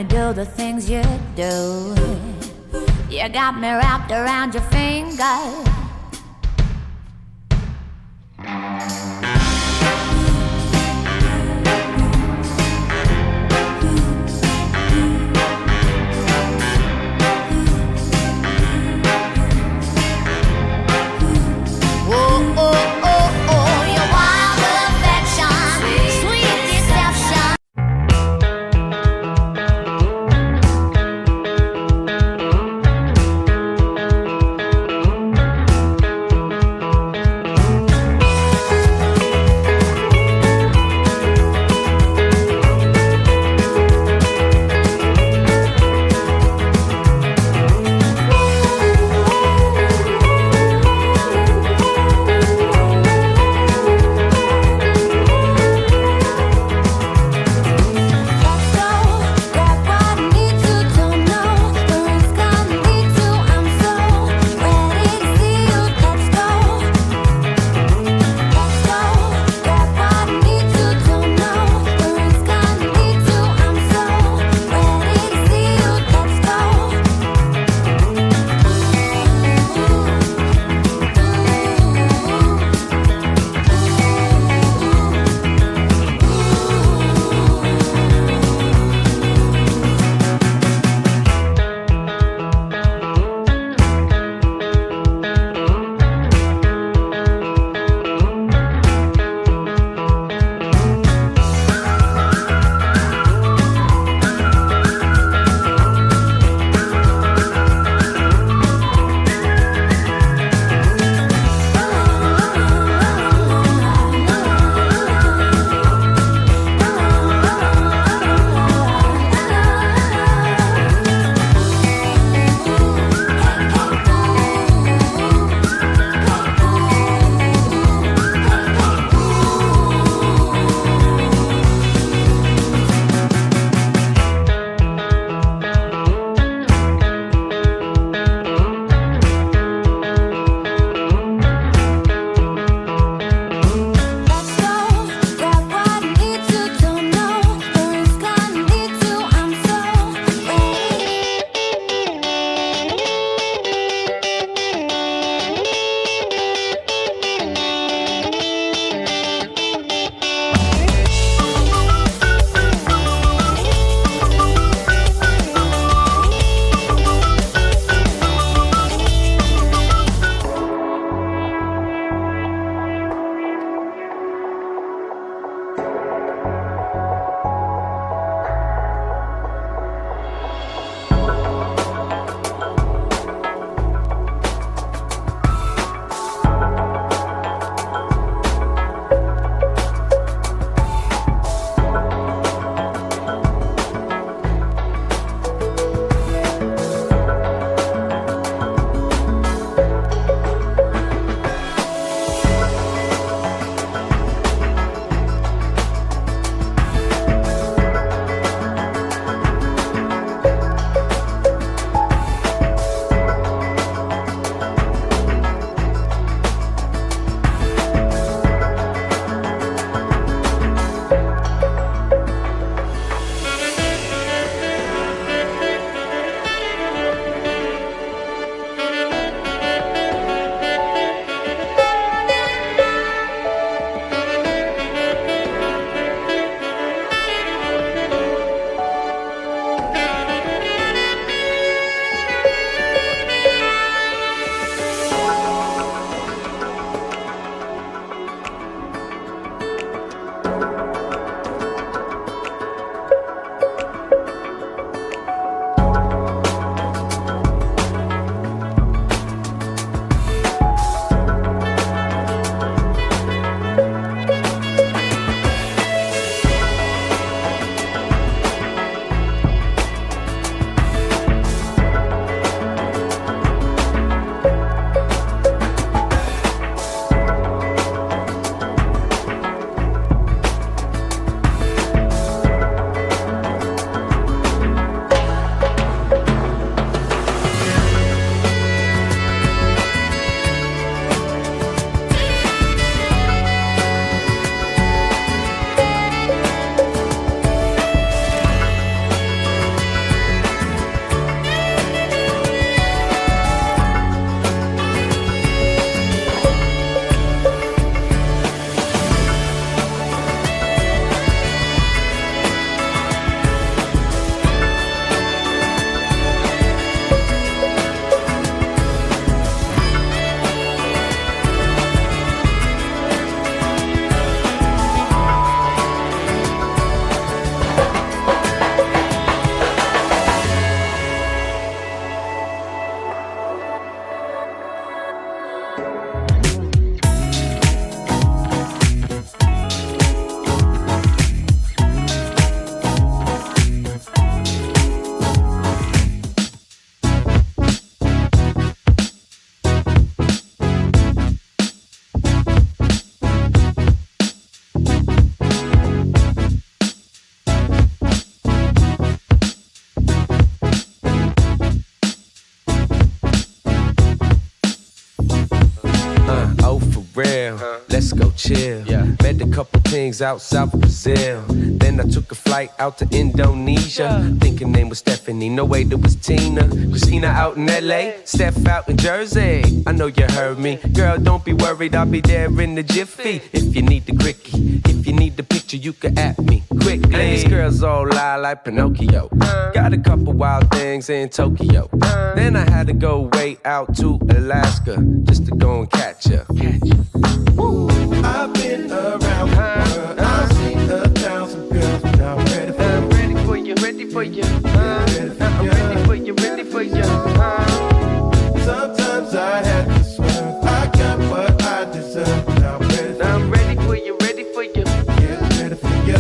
you do the things you do. You got me wrapped around your finger. just go chill. Met a couple things out south of Brazil. Then I took a flight out to Indonesia. Thinking name was Stephanie, no way that was Tina. Christina out in LA, Steph out in Jersey. I know you heard me, girl, don't be worried, I'll be there in the jiffy. If you need the quickie, if you need the picture, you can at me quickly. And these girls all lie like Pinocchio. Got a couple wild things in Tokyo. Then I had to go way out to Alaska just to go and catch ya. I've been around the world, I've seen 1,000 girls, but I'm ready for you. I'm ready for you, ready for you. I'm ready for you, ready for you. Sometimes I had to swerve, I got what I deserve, but I'm ready for you. I'm ready for you, ready for you. Yeah, ready for you.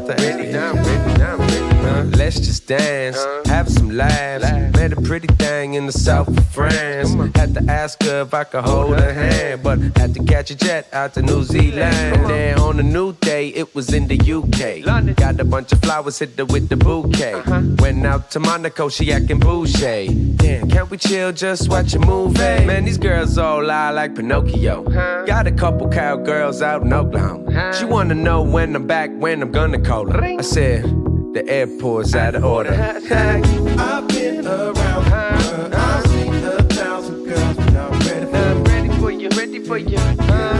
Ready, now I'm ready, now I'm ready. Let's just dance, have some laughs. Met a pretty thing in the south of France. Had to ask her if I could hold her hand, but had to catch a jet out to New Zealand. Then on a new day, it was in the UK. Got a bunch of flowers, hit her with the bouquet. Went out to Monaco, she acting bougie. Damn, can't we chill, just watch a movie? Man, these girls all lie like Pinocchio. Got a couple cowgirls out in Oklahoma. She wanna know when I'm back, when I'm gonna call her. I said, the airport's out of order. I've been around the world, I've seen 1,000 girls, but I'm ready for you. I'm ready for you, ready for you.